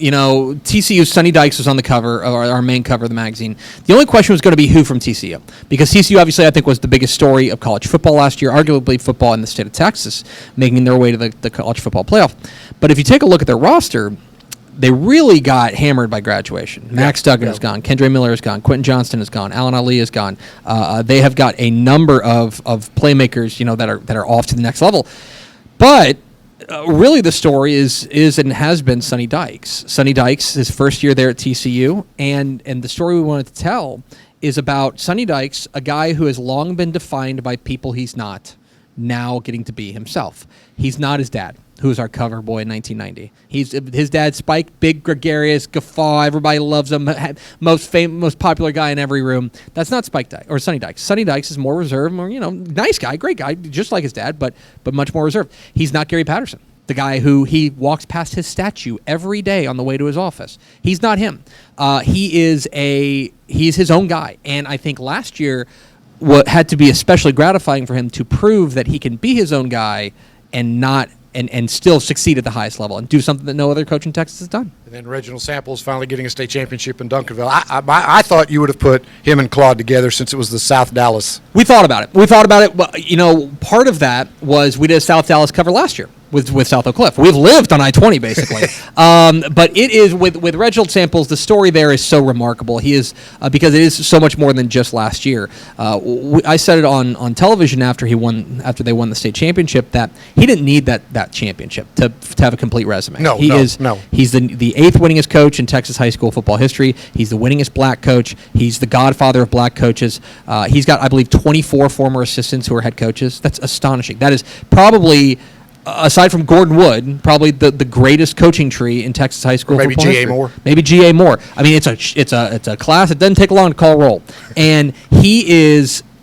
TCU's Sonny Dykes was on the cover, or our main cover of the magazine. The only question was going to be who from TCU, because TCU obviously I think was the biggest story of college football last year, arguably football in the state of Texas, making their way to the college football playoff. But if you take a look at their roster, they really got hammered by graduation. Max Duggan is gone. Kendre Miller is gone. Quentin Johnston is gone. Alan Ali is gone. They have got a number of playmakers, that are off to the next level. But really, the story is and has been Sonny Dykes. Sonny Dykes, his first year there at TCU, and the story we wanted to tell is about Sonny Dykes, a guy who has long been defined by people he's not, now getting to be himself. He's not his dad, who was our cover boy in 1990. His dad, Spike, big, gregarious, guffaw. Everybody loves him. Most popular guy in every room. That's not Spike Dykes or Sonny Dykes. Sonny Dykes is more reserved, more nice guy, great guy, just like his dad, but much more reserved. He's not Gary Patterson, the guy who he walks past his statue every day on the way to his office. He's not him. He's his own guy, and I think last year what had to be especially gratifying for him to prove that he can be his own guy and not. And still succeed at the highest level and do something that no other coach in Texas has done. And then Reginald Samples finally getting a state championship in Duncanville. I thought you would have put him and Claude together since it was the South Dallas. We thought about it. Well, part of that was we did a South Dallas cover last year with South Oak Cliff. We've lived on I-20 basically. But it is with Reginald Samples, the story there is so remarkable. He is because it is so much more than just last year. I said it on television after they won the state championship that he didn't need that championship to have a complete resume. He's the 8th winningest coach in Texas high school football history. He's the winningest black coach. He's the godfather of black coaches. He's got, I believe, 24 former assistants who are head coaches. That's astonishing. That is probably, aside from Gordon Wood, probably the greatest coaching tree in Texas high school. Or maybe G.A. Moore. Maybe G.A. Moore. I mean, it's a class. It doesn't take long to call roll, and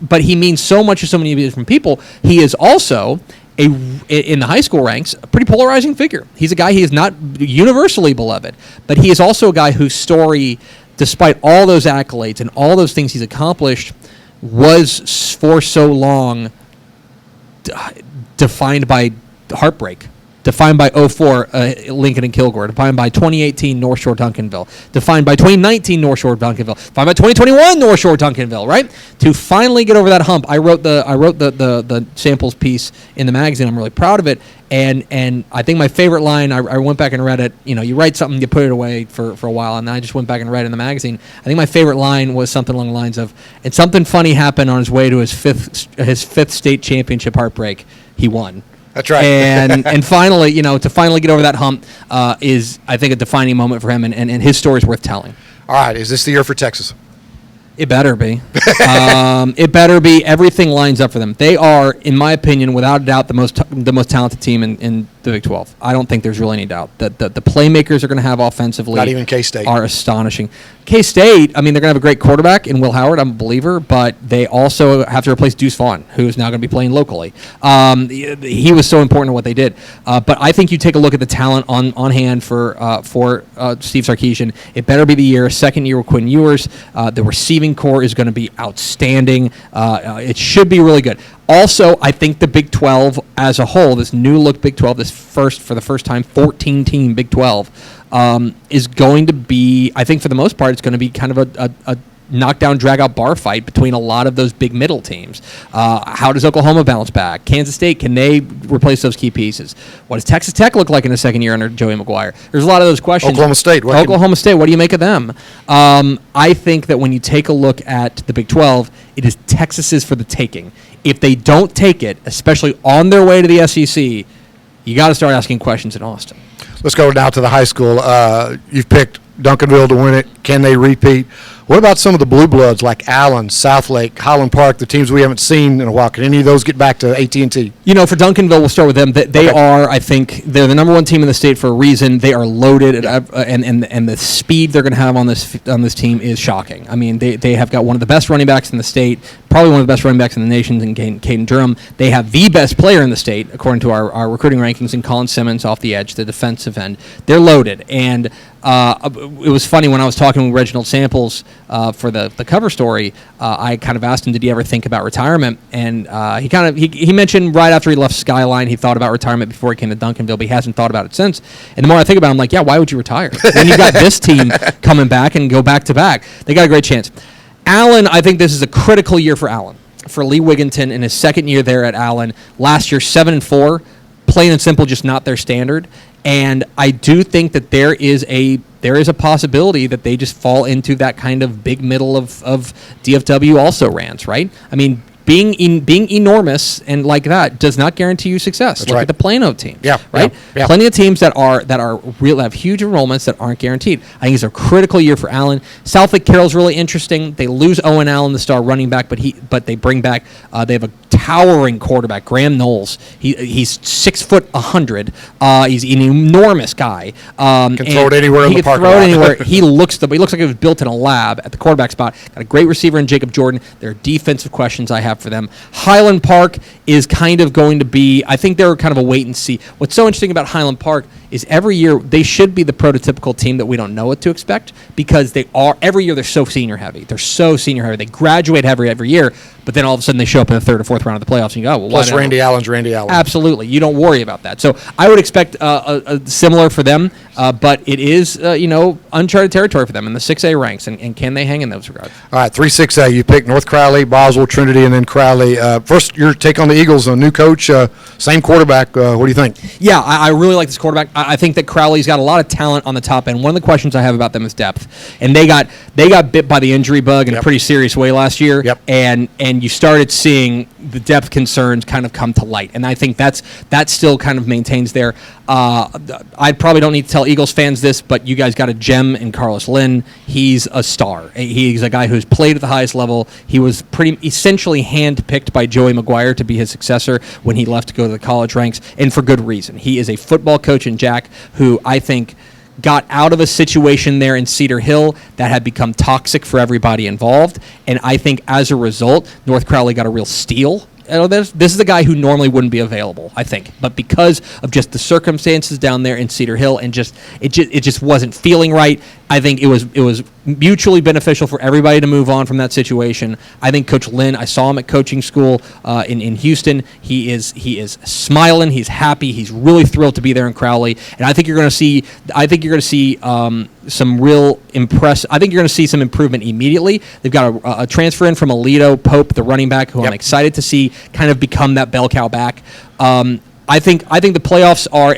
but he means so much to so many different people. He is also in the high school ranks, a pretty polarizing figure. He's a guy, he is not universally beloved, but he is also a guy whose story, despite all those accolades and all those things he's accomplished, was for so long defined by heartbreak, defined by 04 Lincoln and Kilgore, defined by 2018 North Shore Duncanville, defined by 2019 North Shore Duncanville, defined by 2021 North Shore Duncanville, right? To finally get over that hump, I wrote the Samples piece in the magazine. I'm really proud of it, and I think my favorite line, I went back and read it. You write something, you put it away for a while, and I just went back and read it in the magazine. I think my favorite line was something along the lines of, and something funny happened on his way to his fifth state championship heartbreak. He won. That's right. and finally, to finally get over that hump is, I think, a defining moment for him, and his story is worth telling. All right. Is this the year for Texas? It better be. It better be. Everything lines up for them. They are, in my opinion, without a doubt, the most talented team in the Big 12. I don't think there's really any doubt that the playmakers are going to have offensively. Not even K-State. Are astonishing. K-State, I mean, they're going to have a great quarterback in Will Howard. I'm a believer, but they also have to replace Deuce Vaughn, who is now going to be playing locally. He was so important to what they did. But I think you take a look at the talent on hand for Steve Sarkisian. It better be the year. Second year with Quinn Ewers. The receiving core is going to be outstanding. It should be really good. Also, I think the Big 12 as a whole, this new look Big 12, for the first time 14-team Big 12, is going to be, I think for the most part, it's going to be kind of a knockdown, drag-out bar fight between a lot of those big middle teams. How does Oklahoma bounce back? Kansas State, can they replace those key pieces? What does Texas Tech look like in the second year under Joey McGuire? There's a lot of those questions. Oklahoma State, what do you make of them? I think that when you take a look at the Big 12, it is Texas's for the taking. If they don't take it, especially on their way to the SEC, you got to start asking questions in Austin. Let's go now to the high school. You've picked Duncanville to win it. Can they repeat? What about some of the blue bloods like Allen, Southlake, Highland Park, the teams we haven't seen in a while? Can any of those get back to AT&T? For Duncanville, we'll start with them. They are, I think, they're the number one team in the state for a reason. They are loaded, and the speed they're going to have on this team is shocking. I mean, they have got one of the best running backs in the state, probably one of the best running backs in the nation in Caden Durham. They have the best player in the state, according to our recruiting rankings, in Colin Simmons off the edge, the defensive end. They're loaded, and It was funny when I was talking with Reginald Samples for the cover story. I kind of asked him, did he ever think about retirement? And he mentioned right after he left Skyline, he thought about retirement before he came to Duncanville, but he hasn't thought about it since. And the more I think about it, I'm like, yeah, why would you retire when you got this team coming back and go back to back? They got a great chance. Allen, I think this is a critical year for Allen. For Lee Wigginton in his second year there at Allen. Last year, 7-4, plain and simple, just not their standard. And I do think that there is a possibility that they just fall into that kind of big middle of DFW also rans, right? I mean, being enormous and like that does not guarantee you success. That's Look right. at the Plano team. Yeah, right. yeah. Plenty of teams that have huge enrollments that aren't guaranteed. I think it's a critical year for Allen. Southlake Carroll's really interesting. They lose Owen Allen, the star running back, but they bring back. They have a towering quarterback, Graham Knowles. He's 6'100". He's an enormous guy. Can throw it anywhere in the parking lot. He can throw it anywhere. He looks like he was built in a lab at the quarterback spot. Got a great receiver in Jacob Jordan. There are defensive questions I have for them. Highland Park is kind of going to be, I think they're kind of a wait and see. What's so interesting about Highland Park is every year they should be the prototypical team that we don't know what to expect because every year they're so senior heavy. They're so senior heavy. They graduate heavy every year, but then all of a sudden they show up in the third or fourth round of the playoffs and you go, oh, well, Plus Randy Allen's Randy Allen. Absolutely. You don't worry about that. So I would expect a similar for them, but it is, uncharted territory for them in the 6A ranks, and can they hang in those regards? All right, 3-6A. You picked North Crowley, Boswell, Trinity, and then Crowley. First, your take on the Eagles, a new coach, same quarterback. What do you think? Yeah, I really like this quarterback. I think that Crowley's got a lot of talent on the top end. One of the questions I have about them is depth, and they got bit by the injury bug in a pretty serious way last year. Yep. And you started seeing the depth concerns kind of come to light, and I think that still kind of maintains there. I probably don't need to tell Eagles fans this, but you guys got a gem in Carlos Lynn. He's a star. He's a guy who's played at the highest level. He was pretty essentially handpicked by Joey McGuire to be his successor when he left to go to the college ranks, and for good reason. He is a football coach in Jack who I think got out of a situation there in Cedar Hill that had become toxic for everybody involved, and I think as a result, North Crowley got a real steal. This is a guy who normally wouldn't be available, I think, but because of just the circumstances down there in Cedar Hill and it just wasn't feeling right. I think it was mutually beneficial for everybody to move on from that situation. I think Coach Lynn, I saw him at coaching school in Houston. He is smiling. He's happy. He's really thrilled to be there in Crowley. And I think you're going to see. Some real I think you're going to see some improvement immediately. They've got a transfer in from Alito Pope, the running back, who I'm excited to see kind of become that bell cow back. I think the playoffs are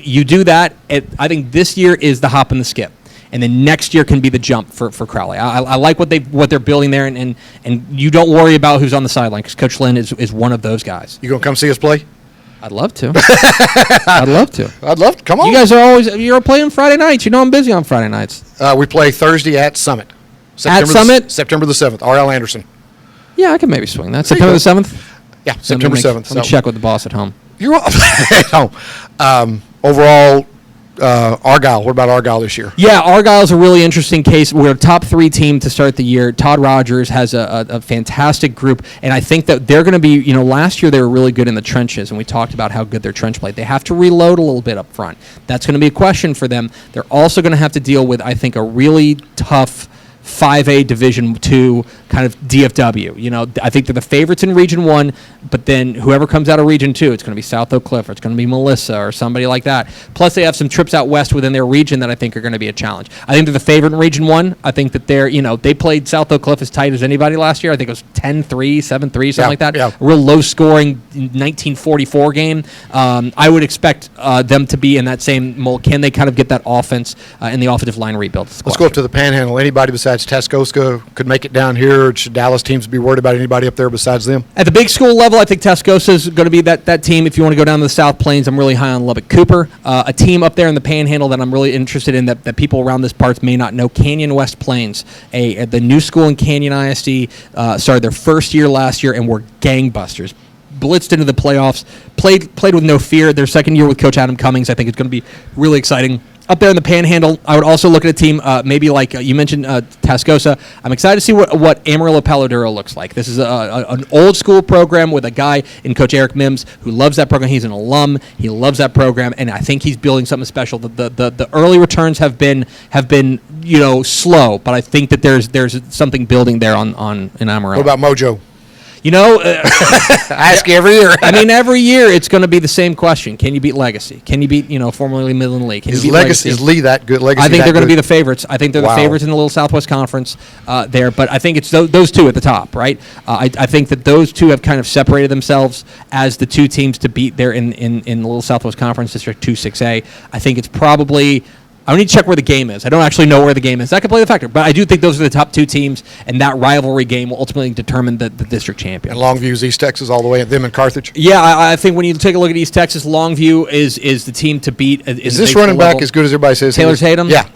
you do that. I think this year is the hop and the skip, and then next year can be the jump for Crowley. I like what they're building there, and you don't worry about who's on the sideline because Coach Lynn is one of those guys. You gonna come see us play? I'd love to. I'd love to. Come on. You guys you're playing Friday nights. You know I'm busy on Friday nights. We play Thursday at Summit. September the 7th. R.L. Anderson. Yeah, I can maybe swing that. September the 7th? Yeah, September 7th. Let me check with the boss at home. You're at home. Overall, Argyle. What about Argyle this year? Yeah, Argyle's a really interesting case. We're a top 3 team to start the year. Todd Rogers has a fantastic group, and I think that they're going to be, last year they were really good in the trenches, and we talked about how good their trench played. They have to reload a little bit up front. That's going to be a question for them. They're also going to have to deal with, I think, a really tough 5A Division II kind of DFW. I think they're the favorites in Region 1, but then whoever comes out of Region 2, it's going to be South Oak Cliff, or it's going to be Melissa, or somebody like that. Plus, they have some trips out west within their region that I think are going to be a challenge. I think they're the favorite in Region 1. I think that they played South Oak Cliff as tight as anybody last year. I think it was 10-3, 7-3, something like that. Yeah. A real low-scoring 1944 game. I would expect them to be in that same mold. Can they kind of get that offense and the offensive line rebuilt? Let's go up to the Panhandle. Anybody besides Tascosa could make it down here, or should Dallas teams be worried about anybody up there besides them? At the big school level, I think Tascosa is going to be that team. If you want to go down to the South Plains, I'm really high on Lubbock Cooper. A team up there in the Panhandle that I'm really interested in that people around this parts may not know, Canyon West Plains. The new school in Canyon ISD started their first year last year and were gangbusters. Blitzed into the playoffs, played with no fear. Their second year with Coach Adam Cummings, I think it's going to be really exciting. up there in the Panhandle, I would also look at a team maybe like you mentioned Tascosa. I'm excited to see what Amarillo Palo Duro looks like. This is an old school program with a guy in Coach Eric Mims who loves that program. He's an alum. He loves that program, and I think he's building something special. The early returns have been slow, but I think that there's something building there on in Amarillo. What about Mojo? I ask you every year. I mean, every year it's going to be the same question: can you beat Legacy? Can you beat formerly Midland League? Can you beat Legacy? Is Lee that good? Legacy I think they're going to good? be the favorites. I think they're the favorites in the Little Southwest Conference there. But I think it's those two at the top, right? I think that those two have kind of separated themselves as the two teams to beat there in the Little Southwest Conference, District 2 6A. I think it's probably. I need to check where the game is. I don't actually know where the game is. That could play the factor. But I do think those are the top two teams, and that rivalry game will ultimately determine the district champion. And Longview's East Texas all the way, and them in Carthage? Yeah, I think when you take a look at East Texas, Longview is the team to beat. Is this running back as good as everybody says? Taylor Tatum? Yeah.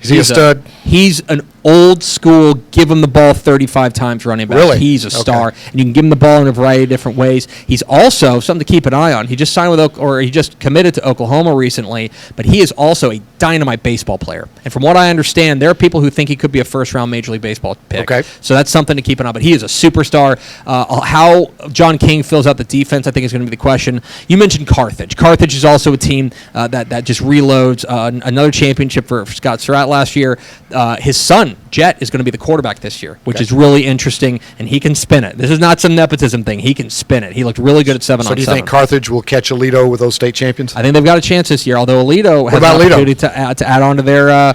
Is he a stud? He's an old school, give him the ball 35 times running back. Really? He's a star. And you can give him the ball in a variety of different ways. He's also something to keep an eye on. He just signed with he just committed to Oklahoma recently, but he is also a dynamite baseball player. And from what I understand, there are people who think he could be a first-round Major League Baseball pick. Okay. So that's something to keep an eye on. But he is a superstar. How John King fills out the defense, I think, is going to be the question. You mentioned Carthage. Carthage is also a team that just reloads. Another championship for Scott Surratt last year. His son, Jet, is going to be the quarterback this year, which is really interesting, and he can spin it. This is not some nepotism thing. He can spin it. He looked really good at 7-on-7. So do you think Carthage will catch Aledo with those state champions? I think they've got a chance this year, although Aledo has an opportunity to add on to their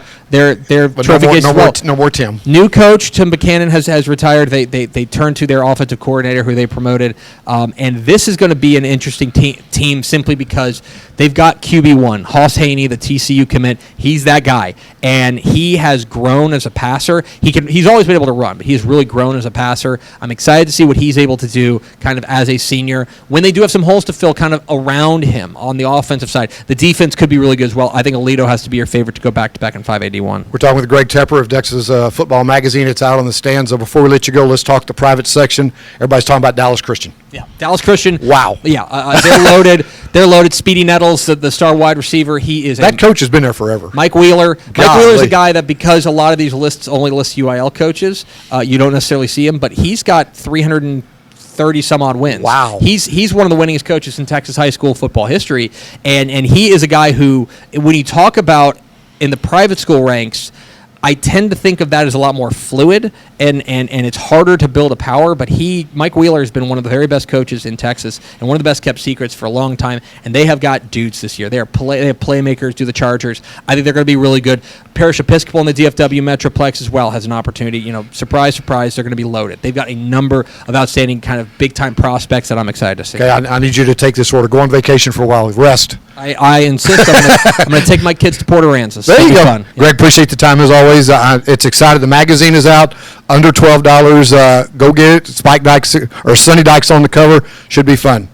trophy case as well. No more Tim. New coach, Tim Buchanan, has retired. They turned to their offensive coordinator, who they promoted. And this is going to be an interesting team simply because they've got QB1, Hoss Haney, the TCU commit. He's that guy. And he has grown as a passer. He's always been able to run, but he has really grown as a passer. I'm excited to see what he's able to do kind of as a senior. When they do have some holes to fill kind of around him on the offensive side, the defense could be really good as well. I think Aledo has to be your favorite to go back-to-back in 581. We're talking with Greg Tepper of Texas Football Magazine. It's out on the stands. Before we let you go, let's talk the private section. Everybody's talking about Dallas Christian. Yeah, Dallas Christian. Wow. Yeah, they're loaded. They're loaded. Speedy Nettles, the star wide receiver, he is. That coach has been there forever. Mike Wheeler. Mike Wheeler is a guy that, because a lot of these lists only list UIL coaches, you don't necessarily see him, but he's got 330 some odd wins. Wow. He's one of the winningest coaches in Texas high school football history, and he is a guy who, when you talk about in the private school ranks, I tend to think of that as a lot more fluid, and it's harder to build a power, but Mike Wheeler has been one of the very best coaches in Texas and one of the best kept secrets for a long time, and they have got dudes this year. They have playmakers, do the Chargers. I think they're going to be really good. Parish Episcopal in the DFW Metroplex as well has an opportunity. Surprise, surprise, they're going to be loaded. They've got a number of outstanding kind of big-time prospects that I'm excited to see. Okay, I need you to take this order. Go on vacation for a while. Rest. I insist. I'm going to take my kids to Port Aransas. There you go. Fun. Greg, appreciate the time as always. It's excited. The magazine is out. Under $12. Go get it. Spike Dykes or Sonny Dykes on the cover. Should be fun.